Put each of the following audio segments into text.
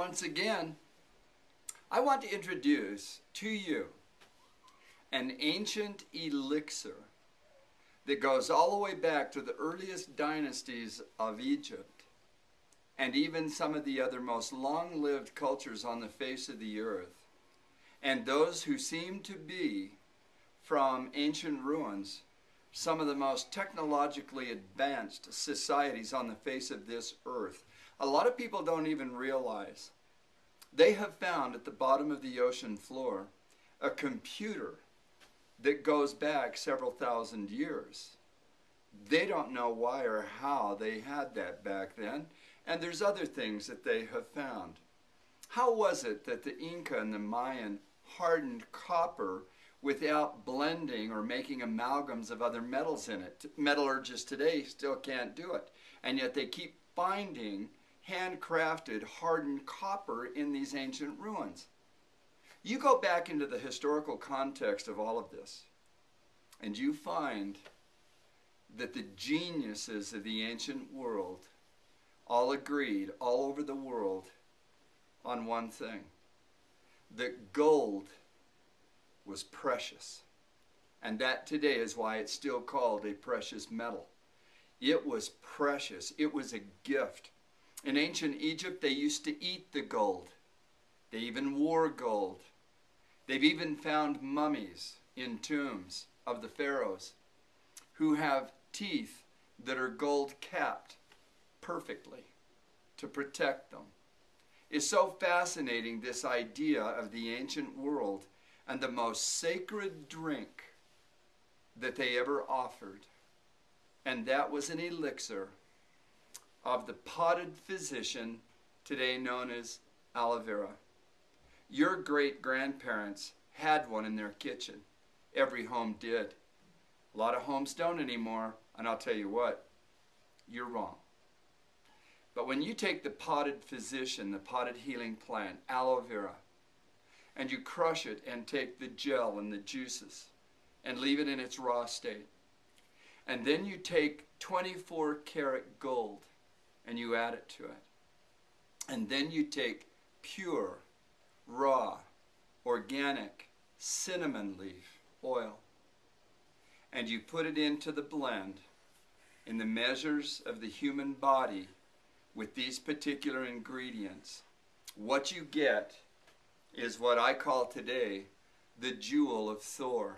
once again, I want to introduce to you an ancient elixir that goes all the way back to the earliest dynasties of Egypt and even some of the other most long-lived cultures on the face of the earth, and those who seem to be from ancient ruins, some of the most technologically advanced societies on the face of this earth. A lot of people don't even realize they have found at the bottom of the ocean floor a computer that goes back several thousand years. They don't know why or how they had that back then, and there's other things that they have found. How was it that the Inca and the Mayan hardened copper without blending or making amalgams of other metals in it? Metallurgists today still can't do it, and yet they keep finding handcrafted hardened copper in these ancient ruins. You go back into the historical context of all of this, and you find that the geniuses of the ancient world all agreed all over the world on one thing: that gold was precious. And that today is why it's still called a precious metal. It was precious. It was a gift. In ancient Egypt, they used to eat the gold. They even wore gold. They've even found mummies in tombs of the pharaohs who have teeth that are gold capped perfectly to protect them. It's so fascinating, this idea of the ancient world and the most sacred drink that they ever offered. And that was an elixir of the potted physician, today known as aloe vera. Your great-grandparents had one in their kitchen. Every home did. A lot of homes don't anymore, and I'll tell you what, you're wrong. But when you take the potted physician, the potted healing plant, aloe vera, and you crush it and take the gel and the juices and leave it in its raw state, and then you take 24 karat gold and you add it to it, and then you take pure, raw, organic cinnamon leaf oil, and you put it into the blend in the measures of the human body with these particular ingredients, what you get is what I call today the Joule of Thor.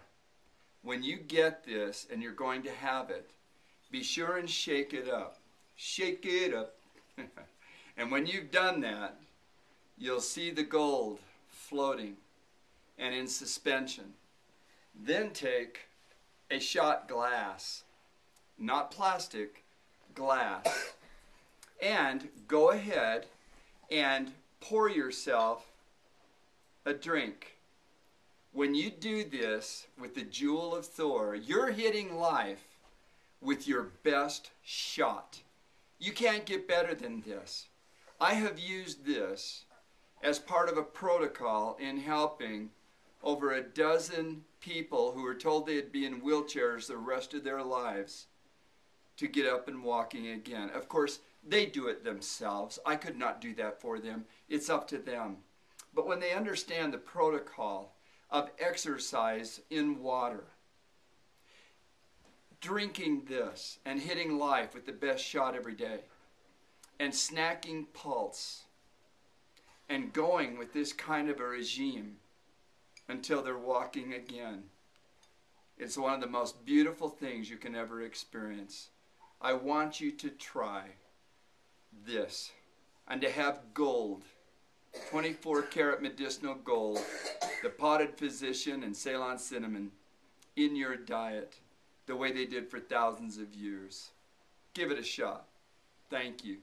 When you get this and you're going to have it, be sure and shake it up. Shake it up. And when you've done that, you'll see the gold floating and in suspension. Then take a shot glass, not plastic, glass, and go ahead and pour yourself a drink. When you do this with the Joule of Thor, you're hitting life with your best shot. You can't get better than this. I have used this as part of a protocol in helping over a dozen people who were told they'd be in wheelchairs the rest of their lives to get up and walking again. Of course, they do it themselves. I could not do that for them. It's up to them. But when they understand the protocol of exercise in water, drinking this and hitting life with the best shot every day, and snacking pulse, and going with this kind of a regime until they're walking again, it's one of the most beautiful things you can ever experience. I want you to try this, and to have gold, 24 karat medicinal gold, the potted physician and Ceylon cinnamon in your diet the way they did for thousands of years. Give it a shot. Thank you.